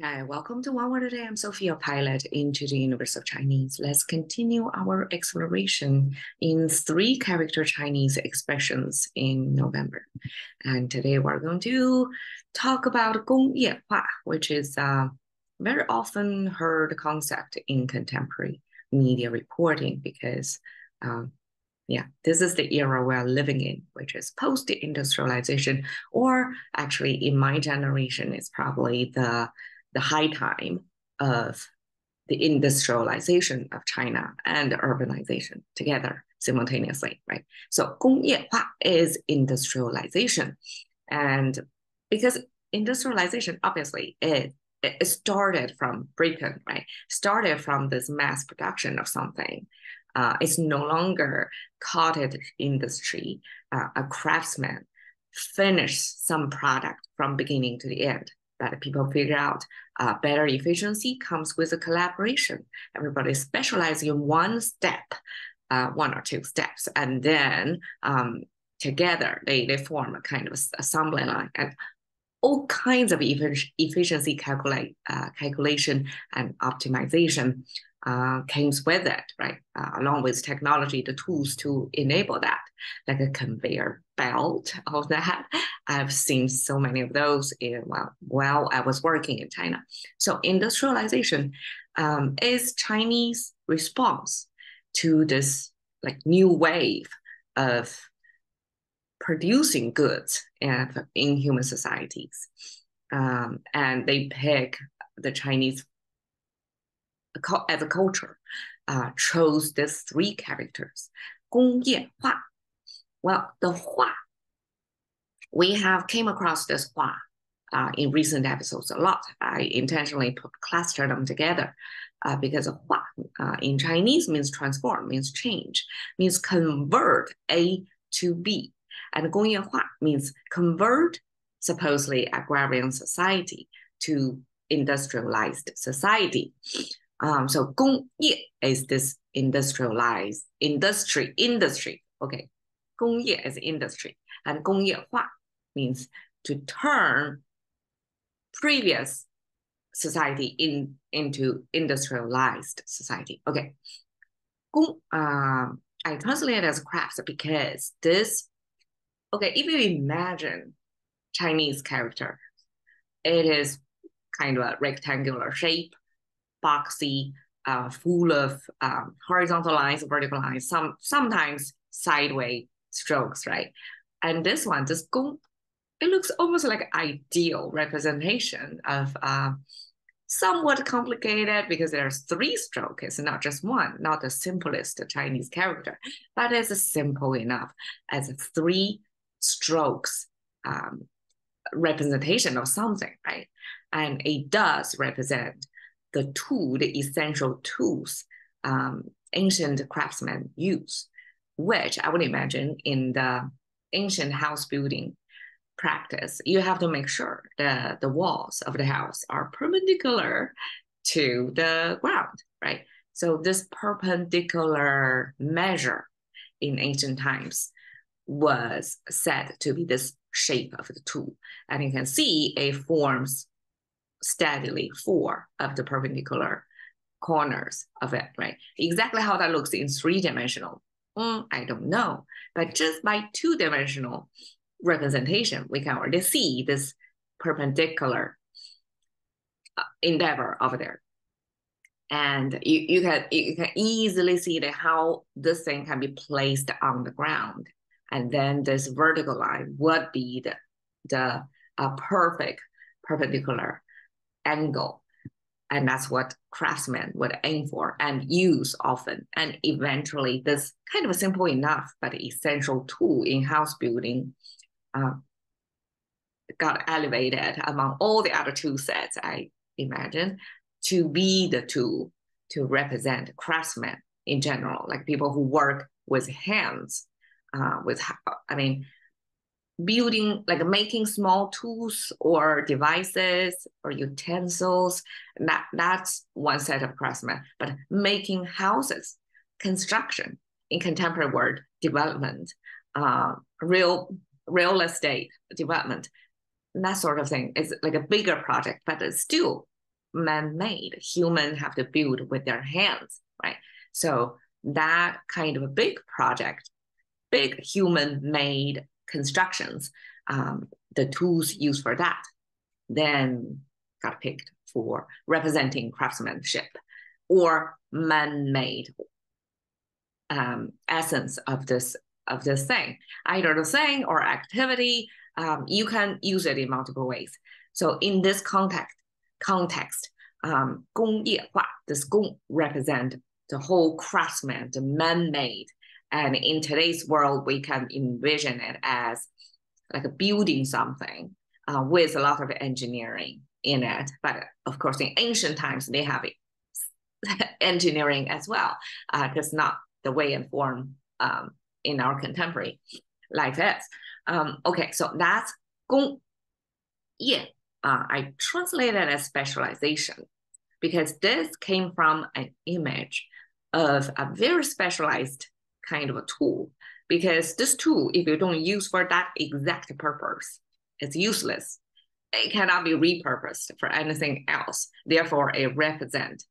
Hi, welcome to One Word a Day. I'm Sophia, pilot into the universe of Chinese. Let's continue our exploration in three-character Chinese expressions in November. And today we're going to talk about 工业化, which is a very often heard concept in contemporary media reporting because this is the era we're living in, which is post-industrialization, or actually in my generation, it's probably the high time of the industrialization of China and urbanization together simultaneously, right? So 工业化 is industrialization. And because industrialization, obviously, it started from Britain, right? Started from this mass production of something. It's no longer cottage industry, a craftsman finish some product from beginning to the end. That people figure out better efficiency comes with a collaboration. Everybody specializes in one step, one or two steps, and then together they form a kind of assembly line. And all kinds of efficiency calculation and optimization comes with it, right? Along with technology, the tools to enable that, like a conveyor belt, all that. I've seen so many of those while I was working in China. So industrialization is Chinese response to this like new wave of producing goods in human societies. And they pick the Chinese as a culture, chose these three characters. 工业化. Well, the 化, we have came across this 化 in recent episodes a lot. I intentionally cluster them together because 化 in Chinese means transform, means change, means convert A to B. And 工业化 means convert supposedly agrarian society to industrialized society. So 工业 is this industrialized industry. Okay, 工业 is industry, and 工业化 means to turn previous society into industrialized society. Okay, 工 I translate it as crafts because this. Okay, if you imagine Chinese character, it is kind of a rectangular shape, boxy, full of horizontal lines, vertical lines, sometimes sideways strokes, right? And this one, this 工, it looks almost like an ideal representation of somewhat complicated because there's three strokes, it's not just one, not the simplest Chinese character, but it's simple enough as three strokes representation of something, right? And it does represent the essential tools ancient craftsmen use, which I would imagine in the ancient house building practice, you have to make sure that the walls of the house are perpendicular to the ground, right? So this perpendicular measure in ancient times was said to be this shape of the tool. And you can see it forms steadily four of the perpendicular corners of it, right? Exactly how that looks in three-dimensional, I don't know. But just by two-dimensional representation, we can already see this perpendicular endeavor over there. And you can easily see that how this thing can be placed on the ground. And then this vertical line would be the perfect perpendicular angle. And that's what craftsmen would aim for and use often. And eventually this kind of simple enough, but essential tool in house building got elevated among all the other tool sets, I imagine, to be the tool to represent craftsmen in general, like people who work with hands, building, like making small tools or devices or utensils, that's one set of craftsmen. But making houses, construction, in contemporary word, development, real estate development, that sort of thing is like a bigger project, but it's still man-made. Humans have to build with their hands, right? So that kind of a big project, big human-made constructions, the tools used for that, then got picked for representing craftsmanship or man-made essence of this thing, either the thing or activity. You can use it in multiple ways. So in this context, 工业化, this 工 represent the whole craftsman, the man-made. And in today's world, we can envision it as like a building something with a lot of engineering in it. But of course, in ancient times, they have engineering as well, just not the way and form in our contemporary like this. Okay, so that's 工业. I translated as specialization because this came from an image of a very specialized kind of a tool. Because this tool, if you don't use for that exact purpose, it's useless. It cannot be repurposed for anything else. Therefore, it represents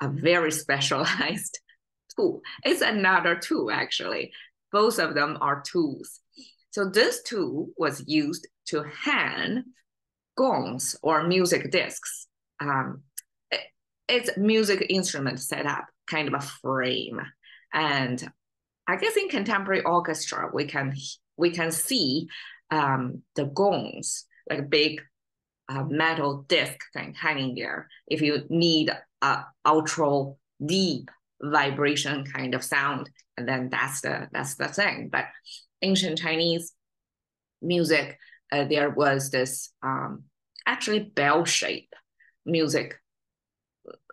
a very specialized tool. It's another tool, actually. Both of them are tools. So this tool was used to hand gongs or music discs. It's music instrument setup, kind of a frame. And I guess in contemporary orchestra, we can see the gongs, like a big metal disc thing hanging there. If you need a ultra deep vibration kind of sound, and then that's the thing. But ancient Chinese music, there was this actually bell shape music,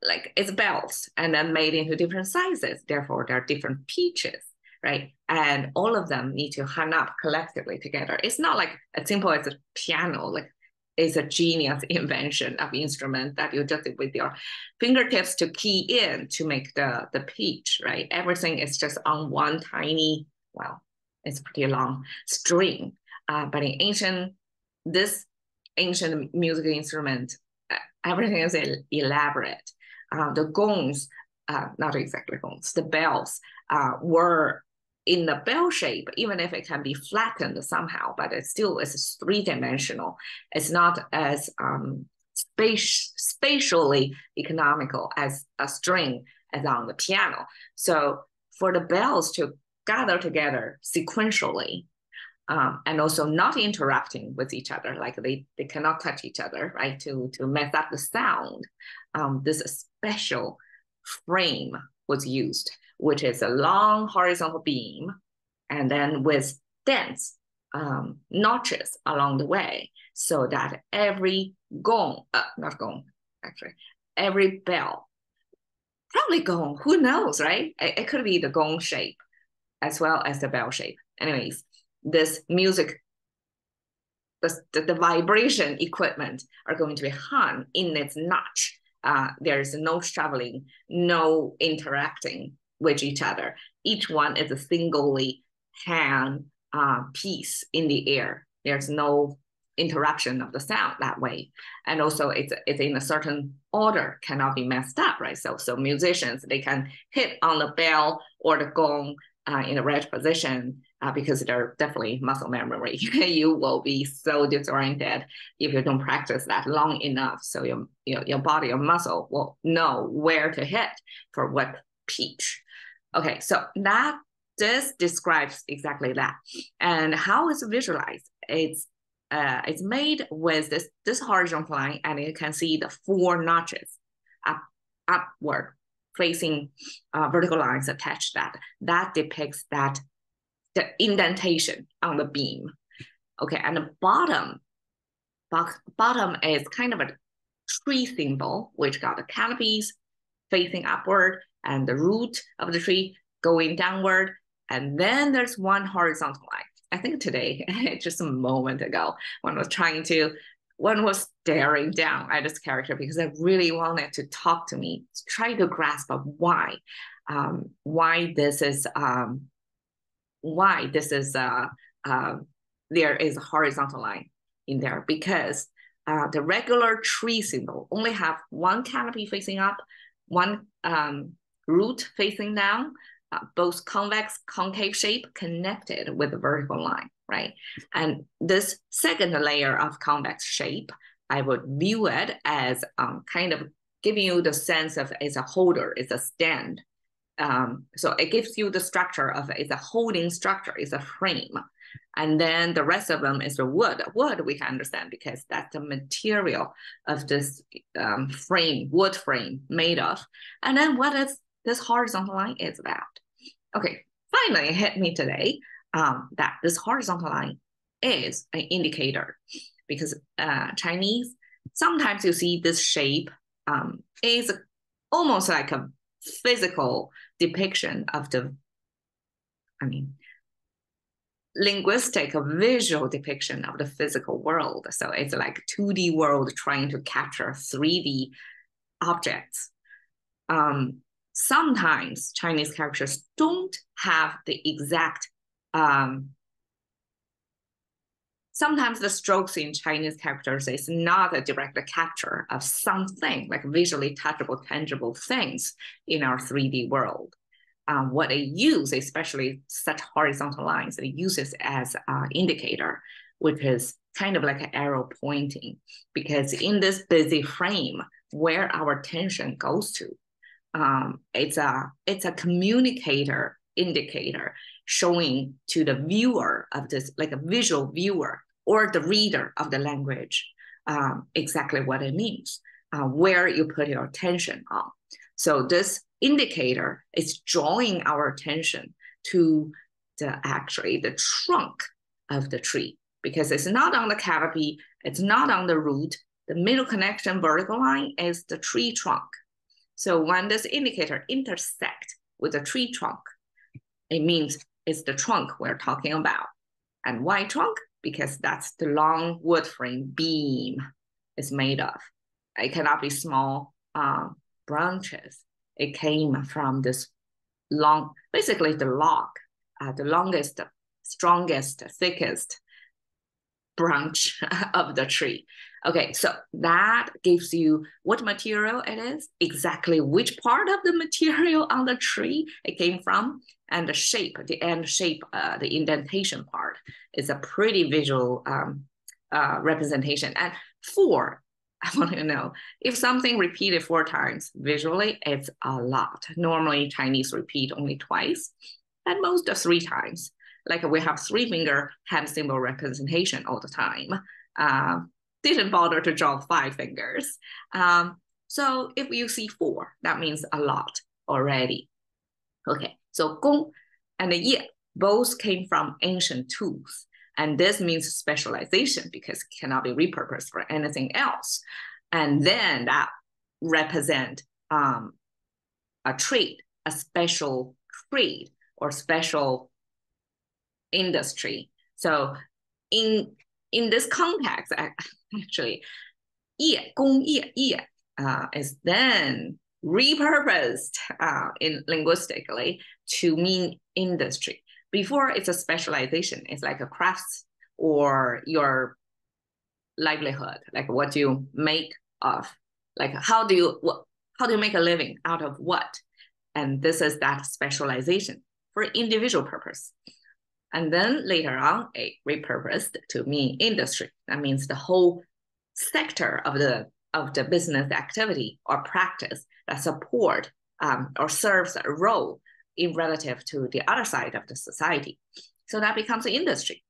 like it's bells and then made into different sizes. Therefore, there are different pitches, right? And all of them need to hang up collectively together. It's not like as simple as a piano, like it's a genius invention of instrument that you just with your fingertips to key in to make the pitch, right? Everything is just on one tiny, well, it's pretty long string. But in this ancient music instrument, everything is elaborate. The gongs, not exactly gongs, the bells were in the bell shape, even if it can be flattened somehow, but it still is three-dimensional. It's not as spatially economical as a string as on the piano. So for the bells to gather together sequentially, and also not interrupting with each other, like they cannot touch each other, right? To mess up the sound. This special frame was used, which is a long horizontal beam, and then with dense notches along the way, so that every gong, not gong, actually, every bell, probably gong, who knows, right? It could be the gong shape as well as the bell shape. Anyways, this music, the vibration equipment are going to be hung in its notch. There's no traveling, no interacting with each other. Each one is a singly hand piece in the air. There's no interruption of the sound that way. And also it's in a certain order, cannot be messed up, right? So musicians, they can hit on the bell or the gong in the right position because they're definitely muscle memory. You will be so disoriented if you don't practice that long enough. So your body, your muscle will know where to hit for what pitch. Okay, so this describes exactly that. And how it's visualized? It's made with this horizontal line, and you can see the 4 notches upward facing vertical lines attached. That depicts the indentation on the beam. Okay, and the bottom is kind of a tree symbol, which got the canopies facing upward and the root of the tree going downward. And then there's one horizontal line. I think today, just a moment ago, one was staring down at this character because I really wanted to talk to me, try to grasp of why this is there is a horizontal line in there, because the regular tree symbol only have one canopy facing up, one root facing down, both convex, concave shape connected with the vertical line, right? And this second layer of convex shape, I would view it as kind of giving you the sense of it's a holder, it's a stand. So it gives you the structure of it's a holding structure, it's a frame. And then the rest of them is the wood. Wood we can understand because that's the material of this frame, wood frame made of. And then what is this horizontal line is about? Okay, finally it hit me today that this horizontal line is an indicator because Chinese, sometimes you see this shape is almost like a physical depiction of the, linguistic visual depiction of the physical world. So it's like 2D world trying to capture 3D objects. Sometimes Chinese characters don't have the exact, sometimes the strokes in Chinese characters is not a direct capture of something like visually touchable, tangible things in our 3D world. What they use, especially such horizontal lines, it uses as an indicator, which is kind of like an arrow pointing, because in this busy frame where our attention goes to, it's a communicator indicator showing to the viewer of this, like a visual viewer or the reader of the language, exactly what it means, where you put your attention on. So this indicator is drawing our attention to the trunk of the tree, because it's not on the canopy, it's not on the root. The middle connection vertical line is the tree trunk. So when this indicator intersects with the tree trunk, it means it's the trunk we're talking about. And why trunk? Because that's the long wood frame beam is made of. It cannot be small branches. It came from this long, basically the log, the longest, strongest, thickest branch of the tree. Okay, so that gives you what material it is, exactly which part of the material on the tree it came from, and the shape, the end shape, the indentation part is a pretty visual representation. And 4, I want to know, if something repeated 4 times visually, it's a lot. Normally Chinese repeat only twice, at most 3 times. Like we have 3-finger hand symbol representation all the time. Didn't bother to draw 5 fingers. So if you see 4, that means a lot already. Okay, so gong and ye both came from ancient tools. And this means specialization because it cannot be repurposed for anything else. And then that represent a trade, a special trade or special industry. So in this context, actually, 业工业业 is then repurposed in linguistically to mean industry. Before it's a specialization, it's like a crafts or your livelihood, like what you make of, like how do you make a living out of what? And this is that specialization for individual purpose. And then later on, it repurposed to mean industry. That means the whole sector of the business activity or practice that support or serves a role in relative to the other side of the society. So that becomes an industry.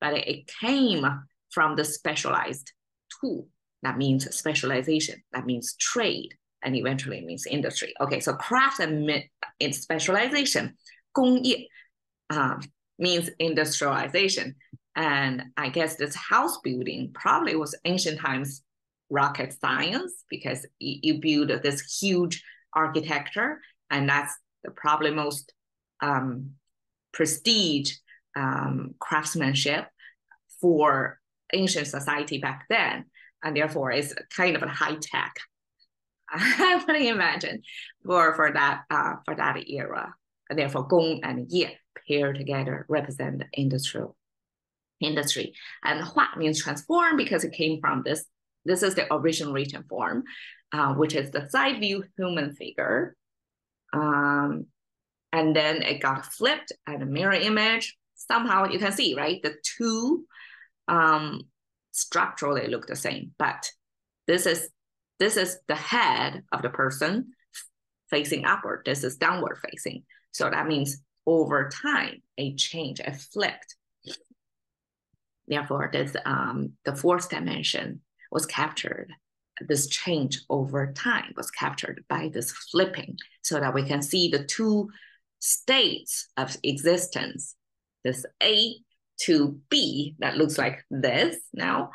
But it came from the specialized tool. That means specialization. That means trade. And eventually it means industry. Okay, so craft and in specialization, 工业 means industrialization. And I guess this house building probably was ancient times rocket science, because you build this huge architecture, and that's the probably most prestige craftsmanship for ancient society back then. And therefore it's kind of a high tech, I would imagine, for that era. And therefore, gong and ye pair together represent the industry. And hua means transform because it came from this this is the original written form, which is the side view human figure. And then it got flipped and a mirror image. Somehow you can see, right? The two structurally look the same, but this is the head of the person facing upward. This is downward facing. So that means over time, a change, a flipped. Therefore, this the fourth dimension was captured. This change over time was captured by this flipping, so that we can see the two states of existence. This A to B that looks like this now,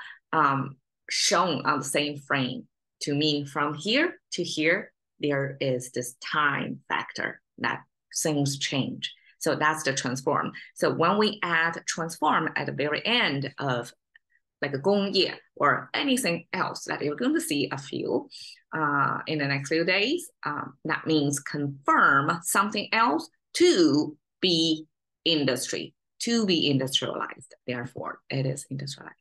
shown on the same frame to mean from here to here, there is this time factor that things change. So that's the transform. So when we add transform at the very end of like a 工业 or anything else that you're going to see a few in the next few days, that means confirm something else to be industry, to be industrialized. Therefore, it is industrialized.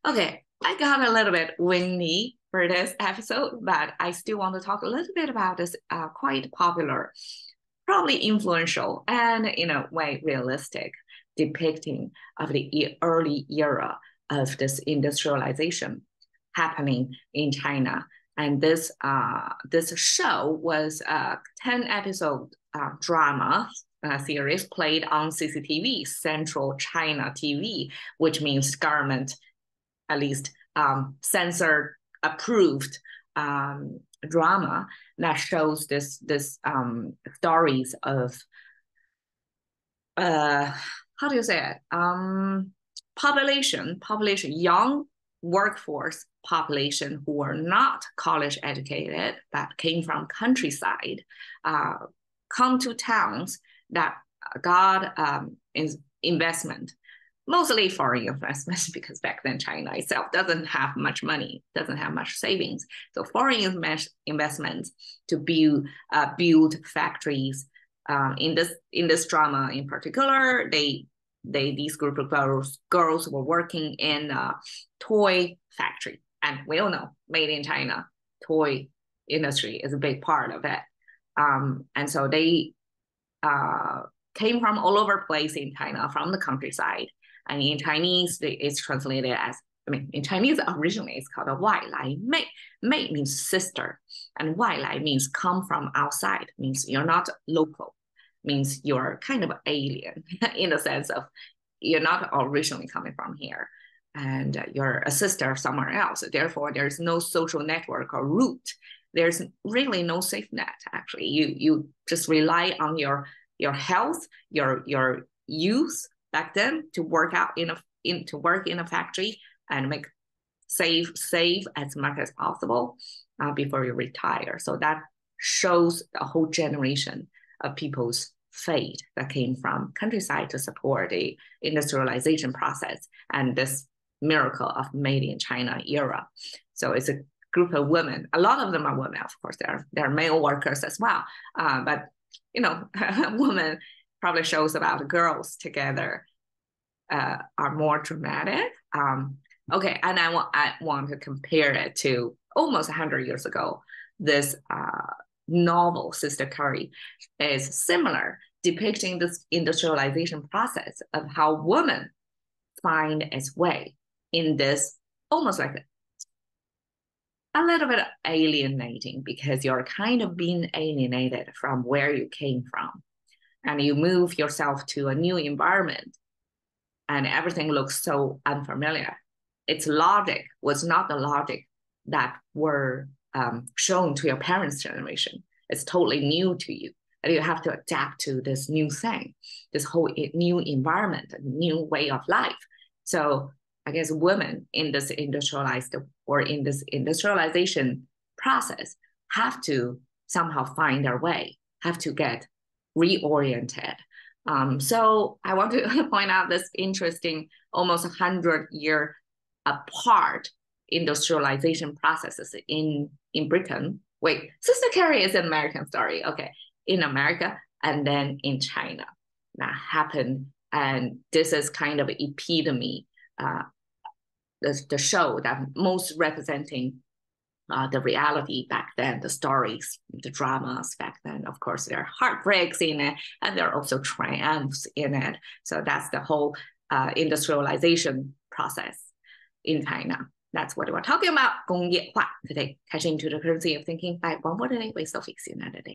Okay, I got a little bit windy for this episode, but I still want to talk a little bit about this quite popular, probably influential, and in a way realistic depicting of the early era of this industrialization happening in China. And this show was a 10-episode drama series played on CCTV, Central China TV, which means government, at least censor approved drama that shows this stories of how do you say it? Population, young workforce population who were not college educated, that came from countryside, come to towns that got investment, mostly foreign investment, because back then China itself doesn't have much money, doesn't have much savings. So foreign investments to build factories. In this drama in particular, these group of girls were working in a toy factory, and we all know, made in China, toy industry is a big part of it. And so they came from all over the place in China, from the countryside. And in Chinese, it's translated as, in Chinese originally it's called a 外来妹. Mei means sister, and 外来 means come from outside, means you're not local, means you're kind of alien in the sense of you're not originally coming from here, and you're a sister somewhere else. Therefore, there's no social network or root. There's really no safe net. Actually, you just rely on your health, your youth back then to work out to work in a factory and make save as much as possible before you retire. So that shows a whole generation of people's fate that came from countryside to support the industrialization process and this miracle of made in China era. So it's a group of women. A lot of them are women, of course. There are male workers as well, but women probably shows about girls together are more dramatic. Okay, and I want to compare it to almost 100 years ago. This novel, Sister Curry, is similar, depicting this industrialization process of how women find its way in this almost like a little bit alienating, because you're kind of being alienated from where you came from. And you move yourself to a new environment and everything looks so unfamiliar. Its logic was not the logic that were shown to your parents' generation. It's totally new to you. And you have to adapt to this new thing, this whole new environment, a new way of life. So I guess women in this industrialized or in this industrialization process have to somehow find their way, have to get reoriented. So I want to point out this interesting, almost 100-year apart industrialization processes in Britain. Wait, Sister Carrie is an American story. Okay, in America and then in China that happened. And this is kind of epitome the show that most representing the reality back then, the stories, the dramas back then. Of course, there are heartbreaks in it, and there are also triumphs in it. So that's the whole industrialization process in China. That's what we're talking about, 工业化 today. Catching to the currency of thinking by one more day ways of fixing that today.